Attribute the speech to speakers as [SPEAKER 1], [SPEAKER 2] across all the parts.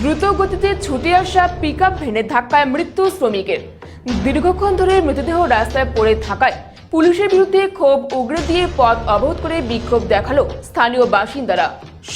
[SPEAKER 1] দ্রুত গতিতে ছুটে আসা পিকআপ ভ্যানে ধাক্কায় মৃত্যু শ্রমিকের। দীর্ঘক্ষণ ধরে মৃতদেহ রাস্তায় পড়ে থাকায় পুলিশের বিরুদ্ধে ক্ষোভ উগরে দিয়ে পথ অবরোধ করে বিক্ষোভ দেখালো স্থানীয় বাসিন্দারা।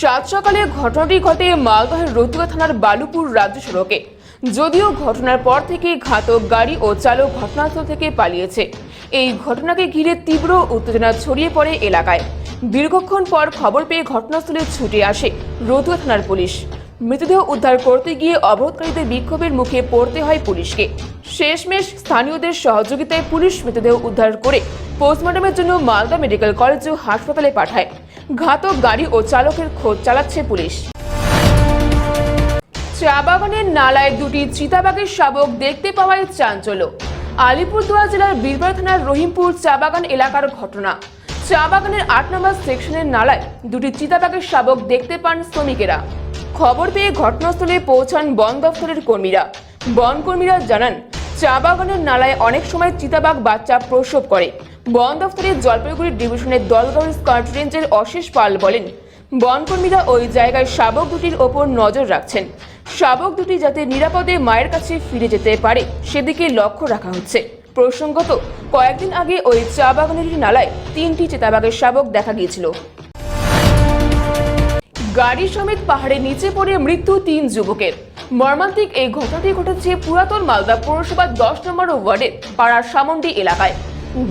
[SPEAKER 1] সাত সকালে ঘটনাটি ঘটে মালদহের রতুয়া থানার বালুপুর রাজ্য সড়কে। যদিও ঘটনার পর থেকে ঘাতক গাড়ি ও চালক ঘটনাস্থল থেকে পালিয়েছে। এই ঘটনাকে ঘিরে তীব্র উত্তেজনা ছড়িয়ে পড়ে এলাকায়। দীর্ঘক্ষণ পর খবর পেয়ে ঘটনাস্থলে ছুটে আসে রতুয়া থানার পুলিশ। মৃতদেহ উদ্ধার করতে গিয়ে অবরোধকারীদের বিক্ষোভের মুখে পড়তে হয় পুলিশকে। শেষমেশ স্থানীয়দের সহযোগিতায় পুলিশ মৃতদেহ উদ্ধার করে পোস্টমর্টমের জন্য মালদা মেডিকেল কলেজ ও হাসপাতালে পাঠায়। ঘাতক গাড়ি ও চালকের খোঁজ চালাচ্ছে পুলিশ। চা বাগানের নালায় দুটি চিতাবাঘের শাবক দেখতে পাওয়ায় চাঞ্চল্য। আলিপুরদুয়ার জেলার বীরপাড়া থানার রহিমপুর চা বাগান এলাকার ঘটনা। চা বাগানের ৮ নম্বর সেকশনের নালায় দুটি চিতাবাঘের শাবক দেখতে পান শ্রমিকেরা। খবর পেয়ে ঘটনাস্থলে পৌঁছান বন দফতরের কর্মীরা। বন কর্মীরা জানান, চা বাগানের নালায় অনেক সময় চিতাবাঘ বাচ্চা প্রসব করে। বন দফতরের জলপাইগুড়ি ডিভিশনের দলগাঁও স্কোয়াড রেঞ্জের অশেষ পাল বলেন, বন কর্মীরা ওই জায়গায় শাবক দুটির ওপর নজর রাখছেন। শাবক দুটি যাতে নিরাপদে মায়ের কাছে ফিরে যেতে পারে সেদিকে লক্ষ্য রাখা হচ্ছে। প্রসঙ্গত, কয়েকদিন আগে ওই চা বাগানের নালায় 3টি চিতাবাঘের শাবক দেখা গিয়েছিল। গাড়ি সমেত পাহাড়ের নিচে পড়ে মৃত্যু 3 যুবকের। মর্মান্তিক এই ঘটনাটি ঘটেছে পুরাতন মালদা পৌরসভার 10 নম্বর ওয়ার্ডের পাড়ার সামন্ডি এলাকায়।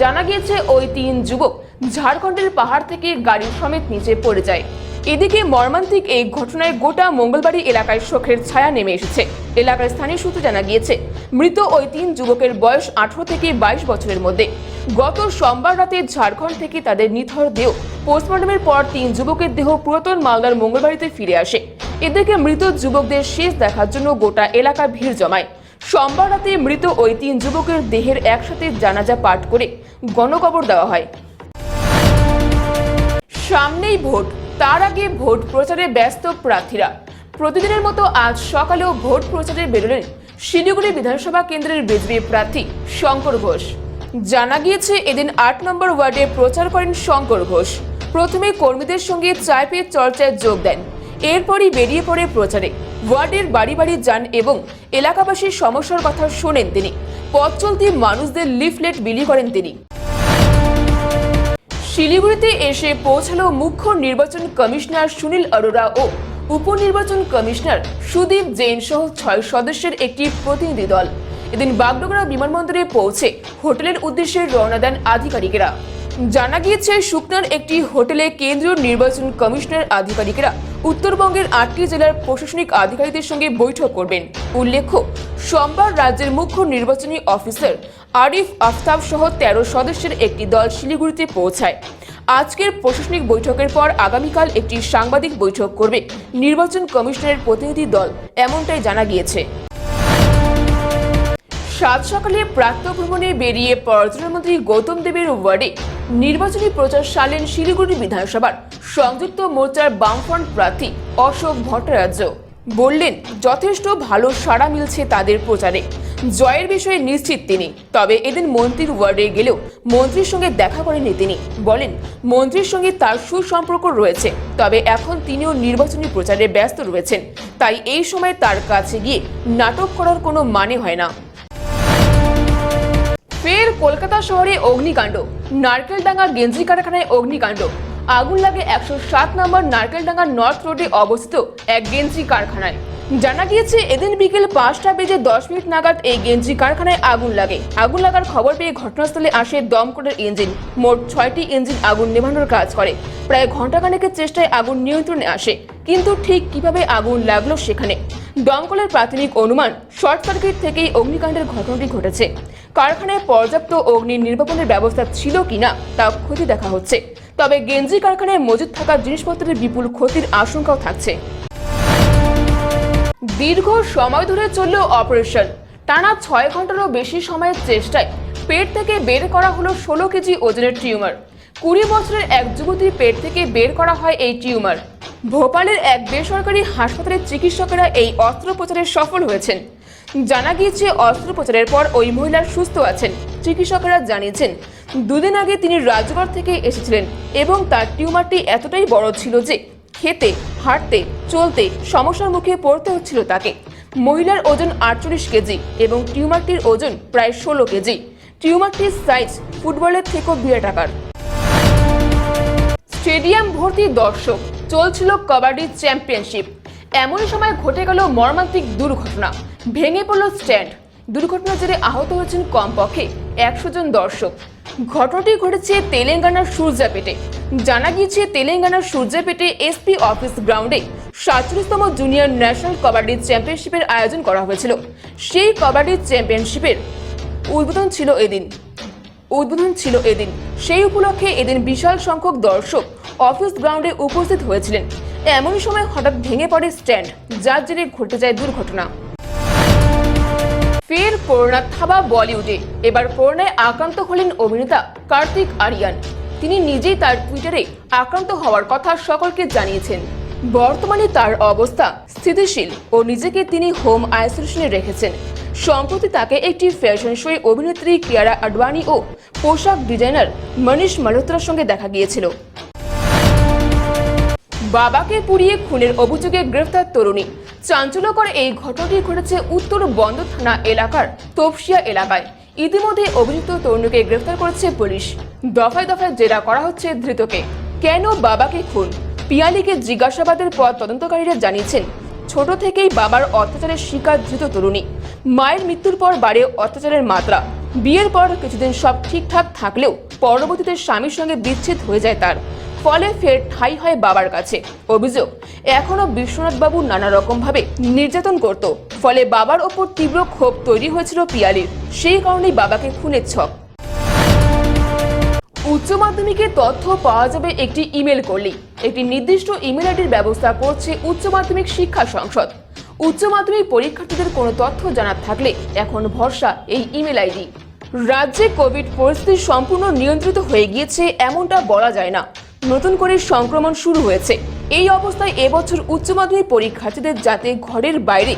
[SPEAKER 1] জানা গিয়েছে ওই 3 যুবক ঝাড়খণ্ডের পাহাড় থেকে গাড়ি সমেত নিচে পড়ে যায়। এদিকে মর্মান্তিক এই ঘটনায় গোটা মঙ্গলবাড়ি এলাকায় শোকের ছায়া নেমে এসেছে। এলাকার স্থানীয় সূত্রে জানা গিয়েছে, মৃত ওই 3 যুবকের বয়স 18 থেকে 22 বছরের মধ্যে। গত সোমবার রাতে ঝাড়খণ্ড থেকে তাদের নিথর দেহ পোস্টমর্টমের পর 3 যুবকের দেহ পুরাতন মালদার মঙ্গলবাড়িতে ফিরে আসে। এদিকে মৃত যুবকদের শেষ দেখার জন্য গোটা এলাকা ভিড় জমায়। সোমবার রাতে মৃত ওই 3 যুবকের দেহের একসাথে জানাজা পাঠ করে গণকবর দেওয়া হয়। সামনেই ভোট, তার আগে ভোট প্রচারে ব্যস্ত প্রার্থীরা। প্রতিদিনের মতো আজ সকালেও ভোট প্রচারে বেরোলেন শিলিগুড়ি বিধানসভা কেন্দ্রের বিজেপি প্রার্থী শঙ্কর ঘোষ। জানা গিয়েছে, এদিন 8 নম্বর ওয়ার্ডে প্রচার করেন শঙ্কর ঘোষ। প্রথমে কর্মীদের সঙ্গে চায় পেয়ে চর্চায় যোগ দেন। এরপরই বেরিয়ে পড়ে প্রচারে। ওয়ার্ডের বাড়ি বাড়ি যান এবং এলাকাবাসীর সমস্যার কথা শোনেন তিনি। পথ চলতি মানুষদের লিফলেট বিলি করেন তিনি। শিলিগুড়িতে এসে পৌঁছালো মুখ্য নির্বাচন কমিশনার সুনীল অরোরা ও উপনির্বাচন কমিশনার সুদীপ জৈন সহ 6 সদস্যের একটি প্রতিনিধি দল। এদিন বাগডোগরা বিমানবন্দরে পৌঁছে হোটেলের উদ্দেশ্যে রওনা দেন আধিকারিকেরা। জানা গিয়েছে, শুকনার একটি হোটেলে কেন্দ্রীয় নির্বাচন কমিশনের আধিকারিকেরা উত্তরবঙ্গের 8টি জেলার প্রশাসনিক আধিকারিকদের সঙ্গে বৈঠক করবেন। উল্লেখ্য, সোমবার রাজ্যের মুখ্য নির্বাচনী অফিসার আরিফ আফতাব সহ 13 সদস্যের একটি দল শিলিগুড়িতে পৌঁছায়। আজকের প্রশাসনিক বৈঠকের পর আগামীকাল একটি সাংবাদিক বৈঠক করবে নির্বাচন কমিশনের প্রতিনিধি দল, এমনটাই জানা গিয়েছে। সাত সকালে প্রাতঃভ্রমণে বেরিয়ে পর্যটনমন্ত্রী গৌতম দেবের ওয়ার্ডে নির্বাচনী প্রচার সারলেন শিলিগুড়ি বিধানসভার সংযুক্ত মোর্চার বামফ্রন্ট প্রার্থী অশোক ভট্টাচার্য। বললেন, যথেষ্ট ভালো সাড়া মিলছে তাদের প্রচারে। জয়ের বিষয়ে নিশ্চিত তিনি। তবে এদিন মন্ত্রীর ওয়ার্ডে গেলেও মন্ত্রীর সঙ্গে দেখা করেননি তিনি। বলেন, মন্ত্রীর সঙ্গে তার সুসম্পর্ক রয়েছে, তবে এখন তিনিও নির্বাচনী প্রচারে ব্যস্ত রয়েছেন। তাই এই সময় তার কাছে গিয়ে নাটক করার কোনো মানে হয় না। ফের কলকাতা শহরে অগ্নিকাণ্ড। নারকেলডাঙ্গা গেঞ্জি কারখানায় অগ্নিকাণ্ড। আগুন লাগে 107 নম্বর নারকেলডাঙ্গা নর্থ রোডে অবস্থিত এক গেঞ্জি কারখানায়। জানা গিয়েছে, এদিন বিকেল 5টা বেজে 10 মিনিট নাগাদ এই গেঞ্জি কারখানায় আগুন লাগে। আগুন লাগার খবর পেয়ে ঘটনাস্থলে আসে দমকলের ইঞ্জিন। মোট 6টি ইঞ্জিন আগুন নেভানোর কাজ করে। প্রায় ঘণ্টাখানেকের চেষ্টায় আগুন নিয়ন্ত্রণে আসে, কিন্তু ঠিক কিভাবে আগুন লাগলো সেখানে দমকলের প্রাথমিক অনুমান শর্ট সার্কিট থেকেই অগ্নিকাণ্ডের ঘটনাটি ঘটেছে। কারখানায় পর্যাপ্ত অগ্নি নির্বাপনের ব্যবস্থা ছিল কিনা তা খতিয়ে দেখা হচ্ছে। তবে গেঞ্জি কারখানায় মজুদ থাকা জিনিসপত্রের বিপুল ক্ষতির আশঙ্কাও থাকছে। দীর্ঘ সময় ধরে চলল অপারেশন। টানা 6 ঘন্টারও বেশি সময়ের চেষ্টায় পেট থেকে বের করা হলো 16 কেজি ওজনের টিউমার। 20 বছরের এক যুবতীর পেট থেকে বের করা হয় এই টিউমার। ভোপালের এক বেসরকারি হাসপাতালের চিকিৎসকেরা এই অস্ত্রোপচারে সফল হয়েছেন। জানা গিয়েছে, অস্ত্রোপচারের পর ওই মহিলা সুস্থ আছেন। চিকিৎসকেরা জানিয়েছেন, 2 দিন আগে তিনি রাজগড় থেকে এসেছিলেন এবং তার টিউমারটি এতটাই বড় ছিল যে খেতে হাঁটতে চলতে সমস্যার মুখে পড়তে হচ্ছিল তাকে। মহিলার ওজন 48 কেজি এবং টিউমারটির ওজন প্রায় 16 কেজি। টিউমারটির সাইজ ফুটবলের থেকেও বিরাট আকার। স্টেডিয়াম ভর্তি দর্শক, চলছিল কবাডি চ্যাম্পিয়নশিপ। এমনই সময় ঘটে গেল মর্মান্তিক দুর্ঘটনা। ভেঙে পড়ল স্ট্যান্ড। দুর্ঘটনার জেরে আহত হয়েছেন কমপক্ষে 100 জন দর্শক। ঘটনাটি ঘটেছে তেলেঙ্গানার সূর্যাপেটে। জানা গিয়েছে তেলেঙ্গানার সূর্যাপেটে এসপি অফিস গ্রাউন্ডে 47তম জুনিয়র ন্যাশনাল কবাডি চ্যাম্পিয়নশিপের আয়োজন করা হয়েছিল। সেই কবাডি চ্যাম্পিয়নশিপের উদ্বোধন ছিল এদিন। সেই উপলক্ষে এদিন বিশাল সংখ্যক দর্শক অফিস গ্রাউন্ডে উপস্থিত হয়েছিলেন। এমনই সময় হঠাৎ ভেঙে পড়ে স্ট্যান্ড, যার জেরে ঘটে যায় দুর্ঘটনা। ফের করোনা থাবা বলিউডে। এবার করোনায় আক্রান্ত হলেন অভিনেতা কার্তিক আরিয়ান। তিনি নিজেই তার টুইটারে আক্রান্ত হওয়ার কথা সকলকে জানিয়েছেন। বর্তমানে তার অবস্থা স্থিতিশীল ও নিজেকে তিনি হোম আইসোলেশনে রেখেছেন। সম্প্রতি তাকে একটি ফ্যাশন শোয়ে অভিনেত্রী কিয়ারা আডবাণী ও পোশাক ডিজাইনার মনীষ মালহোত্রার সঙ্গে দেখা গিয়েছিল। বাবাকে পুড়িয়ে খুনের অভিযোগে গ্রেফতার তরুণী। চাঞ্চল্যকর এই ঘটনাটি ঘটেছে উত্তরবন্দ থানা এলাকার তপসিয়া এলাকায়। ইতিমধ্যে অভিযুক্ত তরুণীকে গ্রেফতার করেছে পুলিশ। দফায় দফায় জেরা করা হচ্ছে ধৃতকে। কেন বাবাকে খুন? পিয়ালিকে জিজ্ঞাসাবাদের পর তদন্তকারীরা জানিয়েছেন, ছোট থেকেই বাবার অত্যাচারের শিকার ধৃত তরুণী। মায়ের মৃত্যুর পর বাড়ে অত্যাচারের মাত্রা। বিয়ের পর কিছুদিন সব ঠিকঠাক থাকলেও পরবর্তীতে স্বামীর সঙ্গে বিচ্ছেদ হয়ে যায় তার। ফলে ফের ঠাঁই হয় বাবার কাছে। অভিযোগ, এখনো বিশ্বনাথবাবু নানা রকম ভাবে নির্যাতন করত। ফলে বাবার ওপর তীব্র ক্ষোভ তৈরি হয়েছিল পিয়ালির। সেই কারণেই বাবাকে খুনের ছক। উচ্চ মাধ্যমিকের তথ্য পাওয়া যাবে একটি ইমেল করলেই। একটি নির্দিষ্ট ইমেল আইডির ব্যবস্থা করছে উচ্চ মাধ্যমিক শিক্ষা সংসদ। উচ্চ মাধ্যমিক পরীক্ষার্থীদের কোনো তথ্য জানার থাকলে এখন ভরসা এই ইমেল আইডি। রাজ্যে কোভিড পরিস্থিতি সম্পূর্ণ নিয়ন্ত্রিত হয়ে গিয়েছে এমনটা বলা যায় না। নতুন করে সংক্রমণ শুরু হয়েছে। এই অবস্থায় এবছর উচ্চ মাধ্যমিক পরীক্ষার্থীদের যাতে ঘরের বাইরে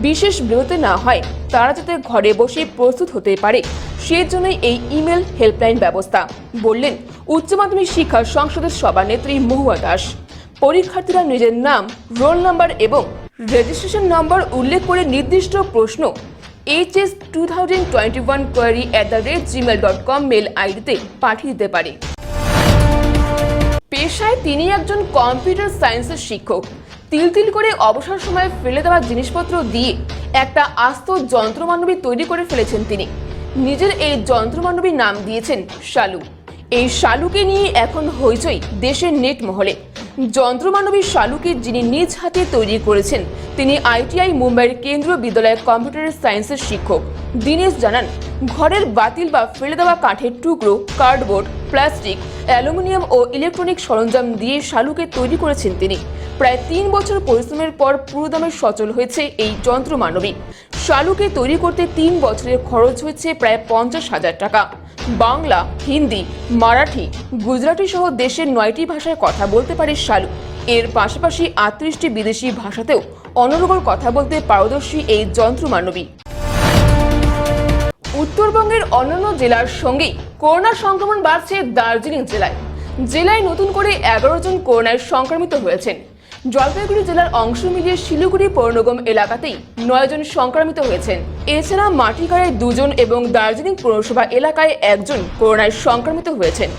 [SPEAKER 1] বিশেষ বিরতি না হয়, তারা যাতে ঘরে বসে প্রস্তুত হতে পারে, সেজন্যই এই ইমেল হেল্পলাইন ব্যবস্থা, বললেন উচ্চ মাধ্যমিক শিক্ষা সংসদের সভানেত্রী মহুয়া দাস। পরীক্ষার্থীরা নিজের নাম, রোল নাম্বার এবং রেজিস্ট্রেশন নম্বর উল্লেখ করে নির্দিষ্ট প্রশ্ন hs2021query@gmail.com মেল আইডিতে পাঠিয়ে দিতে পারে। পেশায় তিনি একজন কম্পিউটার সায়েন্সের শিক্ষক। তিল করে অবসর সময়ে ফেলে দেওয়া জিনিসপত্র দিয়ে একটা আস্ত যন্ত্রমানবী তৈরি করে ফেলেছেন তিনি। নিজের এই যন্ত্রমানবীর নাম দিয়েছেন শালু। এই শালুকে নিয়ে এখন হইচই দেশের নেট মহলে। যন্ত্রমানবী শালুকে যিনি নিজ হাতে তৈরি করেছেন, তিনি আইটিআই মুম্বাইয়ের কেন্দ্রীয় বিদ্যালয়ের কম্পিউটার সায়েন্সের শিক্ষক দীনেশ জানান, ঘরের বাতিল বা ফেলে দেওয়া কাঠের টুকরো, কার্ডবোর্ড, প্লাস্টিক, অ্যালুমিনিয়াম ও ইলেকট্রনিক সরঞ্জাম দিয়ে শালুকে তৈরি করেছেন তিনি। প্রায় 3 বছর পরিশ্রমের পর পুরোদমে সচল হয়েছে এই যন্ত্রমানবী। শালুকে তৈরি করতে 3 বছরের খরচ হয়েছে প্রায় 50,000 টাকা। বাংলা, হিন্দি, মারাঠি, গুজরাটি সহ দেশের 9টি ভাষায় কথা বলতে পারে শালু। এর পাশাপাশি 38টি বিদেশি ভাষাতেও অনর্গল কথা বলতে পারদর্শী এই যন্ত্রমানবী। উত্তরবঙ্গের অন্যান্য জেলার সঙ্গেই করোনা সংক্রমণ বাড়ছে দার্জিলিং জেলায়। জেলায় নতুন করে 11 জন করোনায় সংক্রমিত হয়েছেন। জলপাইগুড়ি জেলার অংশ মিলিয়ে শিলিগুড়ি পৌরনিগম এলাকাতেই 9 জন সংক্রমিত হয়েছেন। এছাড়া মাটিগাড়ায় 2 জন এবং দার্জিলিং পৌরসভা এলাকায় 1 জন করোনায় সংক্রমিত হয়েছেন।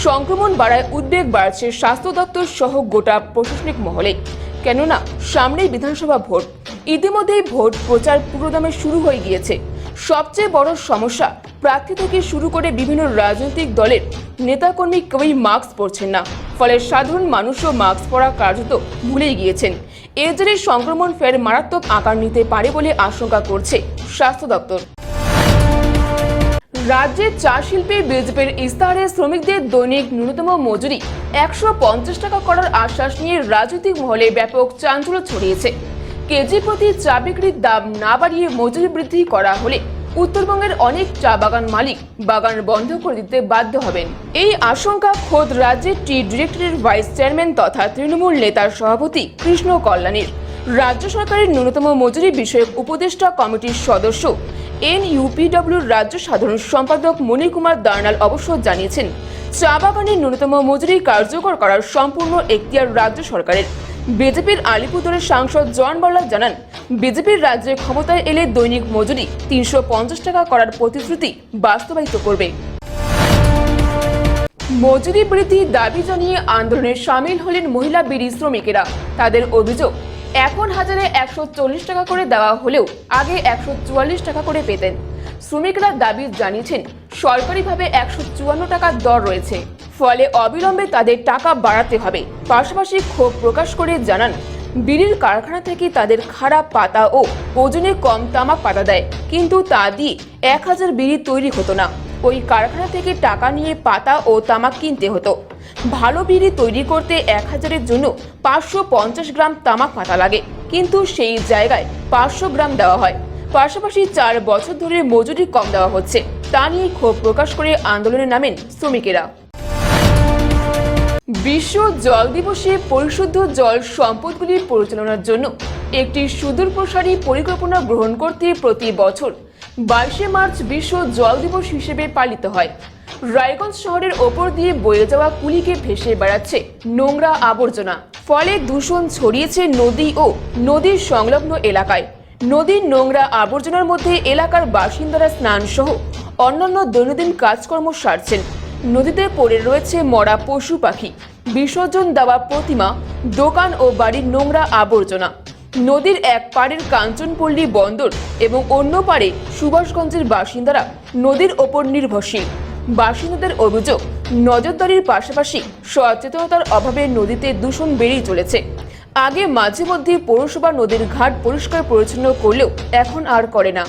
[SPEAKER 1] সংক্রমণ বাড়ায় উদ্বেগ বাড়ছে স্বাস্থ্য দপ্তর সহ গোটা প্রশাসনিক মহলে। কেননা সামনেই বিধানসভা ভোট। ইতিমধ্যেই ভোট প্রচার পুরোদমে শুরু হয়ে গিয়েছে। সবচেয়ে বড় সমস্যা, প্রার্থী থেকে শুরু করে বিভিন্ন রাজনৈতিক দলের নেতাকর্মী কেউই মাস্ক পরছেন না। ফলে সাধারণ মানুষও মাস্ক পরা কার্যত ভুলেই গিয়েছেন। এর জেরে সংক্রমণ ফের মারাত্মক আকার নিতে পারে বলে আশঙ্কা করছে স্বাস্থ্য দপ্তর। রাজ্যের চা শিল্পে বিজেপির ইস্তাহারে শ্রমিকদের দৈনিক ন্যূনতম মজুরি 150 টাকা করার আশ্বাস নিয়ে রাজনৈতিক মহলে ব্যাপক চাঞ্চল্য ছড়িয়েছে। কেজি প্রতি চা বিক্রির দাম না বাড়িয়ে মজুরি বৃদ্ধি করা হলে উত্তরবঙ্গের অনেক চা বাগান মালিক বাগান বন্ধ করে দিতে বাধ্য হবেন। এই আশঙ্কা খোদ রাজ্যের টি ডিরেক্টরের ভাইস চেয়ারম্যান তথা তৃণমূল নেতার সভাপতি কৃষ্ণ কল্যাণীর। রাজ্য সরকারের ন্যূনতম মজুরি বিষয়ক উপদেষ্টা কমিটির সদস্য NUPWর রাজ্য সাধারণ সম্পাদক মণি কুমার দার্নাল অবশ্য জানিয়েছেন, চা বাগানের ন্যূনতম মজুরি কার্যকর করার সম্পূর্ণ এখতিয়ার রাজ্য সরকারের। বিজেপির আলিপুরদুয়ারের সাংসদ জন বড়লা জানান, বিজেপির রাজ্যে ক্ষমতায় এলে দৈনিক মজুরি 350 টাকা করার প্রতিশ্রুতি বাস্তবায়িত করবে। মজুরি বৃদ্ধির দাবি জানিয়ে আন্দোলনে সামিল হলেন মহিলা বিড়ি শ্রমিকেরা। তাদের অভিযোগ, এখন হাজারে 140 টাকা করে দেওয়া হলেও আগে 144 টাকা করে পেতেন। শ্রমিকরা দাবি জানিয়েছেন, সরকারিভাবে 154 টাকার দর রয়েছে, ফলে অবিলম্বে তাদের টাকা বাড়াতে হবে। পাশাপাশি ক্ষোভ প্রকাশ করে জানান, বিড়ির কারখানা থেকে তাদের খারাপ পাতা ও ওজনে কম তামাক পাতা দেয়, কিন্তু তা দিয়ে 1000 বিড়ি তৈরি হতো না। ওই কারখানা থেকে টাকা নিয়ে পাতা ও তামাক কিনতে হতো। ভালো বিড়ি তৈরি করতে 1000-এর জন্য 550 গ্রাম তামাক পাতা লাগে, কিন্তু সেই জায়গায় 500 গ্রাম দেওয়া হয়। পাশাপাশি 4 বছর ধরে মজুরি কম দেওয়া হচ্ছে। তা নিয়ে ক্ষোভ প্রকাশ করে আন্দোলনে নামেন শ্রমিকেরা। বিশ্ব জল দিবসে পরিশুদ্ধ জল সম্পদগুলি পরিচালনার জন্য একটি সুদূরপ্রসারী পরিকল্পনা গ্রহণ করতে প্রতি বছর 22শে মার্চ বিশ্ব জল দিবস হিসেবে পালিত হয়। রায়গঞ্জ শহরের ওপর দিয়ে বয়ে যাওয়া কুলিকে ভেসে বেড়াচ্ছে নোংরা আবর্জনা, ফলে দূষণ ছড়িয়েছে নদী ও নদীর সংলগ্ন এলাকায়। নদীর নোংরা আবর্জনার মধ্যে এলাকার বাসিন্দারা স্নান সহ অন্যান্য দৈনন্দিন কাজকর্ম সারছেন। নদীতে পড়ে রয়েছে মরা পশু পাখি, বিসর্জন দেওয়া প্রতিমা, দোকান ও বাড়ির নোংরা আবর্জনা। নদীর এক পাড়ের কাঞ্চনপল্লী বন্দর এবং অন্য পাড়ে সুভাষগঞ্জের বাসিন্দারা নদীর ওপর নির্ভরশীল। বাসিন্দাদের অভিযোগ, নজরদারির পাশাপাশি সচেতনতার অভাবে নদীতে দূষণ বেড়েই চলেছে। আগে মাঝে মধ্যে পৌরসভা নদীর ঘাট পরিষ্কার পরিচ্ছন্ন করলেও এখন আর করে না।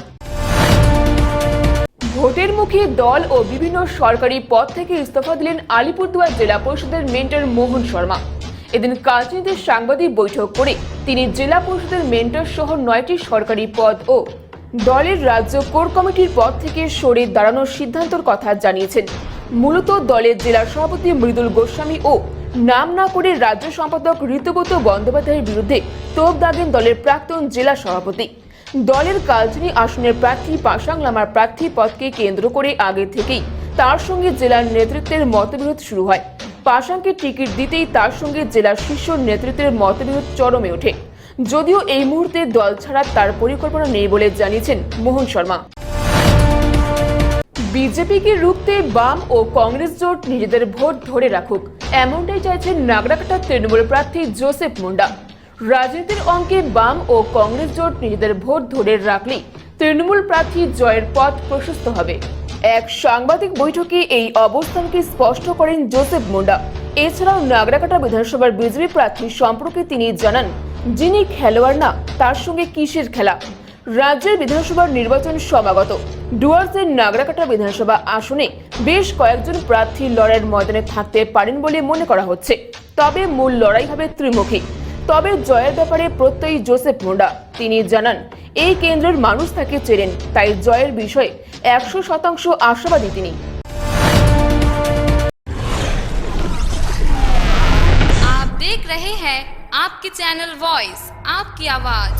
[SPEAKER 1] ভোটের মুখে দল ও বিভিন্ন সরকারি পদ থেকে ইস্তফা দিলেন আলিপুরদুয়ার জেলা পরিষদের মেন্টর মোহন শর্মা। এদিন কালচিনিতে সাংবাদিক বৈঠক করে তিনি জেলা পরিষদের মেন্টর সহ 9টি সরকারি পদ ও দলের রাজ্য কোর কমিটির পদ থেকে সরে দাঁড়ানোর সিদ্ধান্তের কথা জানিয়েছেন। মূলত দলের জেলা সভাপতি মৃদুল গোস্বামী ও নাম না করে রাজ্য সম্পাদক ঋতুব্রত বন্দ্যোপাধ্যায়ের বিরুদ্ধে তোপ দাগেন দলের প্রাক্তন জেলা সভাপতি। দলের কালচিনি আসনের প্রার্থী পাশাং লামার প্রার্থী পদকে কেন্দ্র করে আগে থেকেই তার সঙ্গে জেলার নেতৃত্বের মতবিরোধ শুরু হয়। পাশাংকে টিকিট দিতেই তার সঙ্গে জেলার শীর্ষ নেতৃত্বের মতবিরোধ চরমে ওঠে। যদিও এই মুহূর্তে দল ছাড়ার তার পরিকল্পনা নেই বলে জানিয়েছেন মোহন শর্মা। বিজেপিকে রুখতে বাম ও কংগ্রেস জোট নিজেদের ভোট ধরে রাখুক, এমনটাই চাইছেন নাগরাকাটা তৃণমূল প্রার্থী জোসেফ মুন্ডা। রাজনীতির অঙ্কে বাম ও কংগ্রেস জোট নিজেদের ভোট ধরে রাখলেই তৃণমূল প্রার্থী জয়ের পথ প্রশস্ত হবে। এক সাংবাদিক বৈঠকে এই অবস্থানকে স্পষ্ট করেন জোসেফ মুন্ডা। এছাড়াও নাগরাকাটা বিধানসভার বিজেপি প্রার্থী সম্পর্কে তিনি জানান, যিনি খেলোয়াড় না তার সঙ্গে কিসের খেলা। রাজ্যের বিধানসভার নির্বাচন সমাগত। ডুয়ার্সের নাগরাকাটা বিধানসভা আসনে বেশ কয়েকজন প্রার্থী লড়াইয়ের ময়দানে থাকতে পারেন বলে মনে করা হচ্ছে, তবে মূল লড়াই হবে ত্রিমুখী। তবে জয়ের ব্যাপারে প্রত্যয়ী জোসেফ মুন্ডা। তিনি জানান, এই কেন্দ্রের মানুষ তাকে চেনেন, তাই জয়ের বিষয়ে 100% আশাবাদী তিনি।
[SPEAKER 2] आप देख रहे हैं आपके चैनल वॉइस, आपकी आवाज।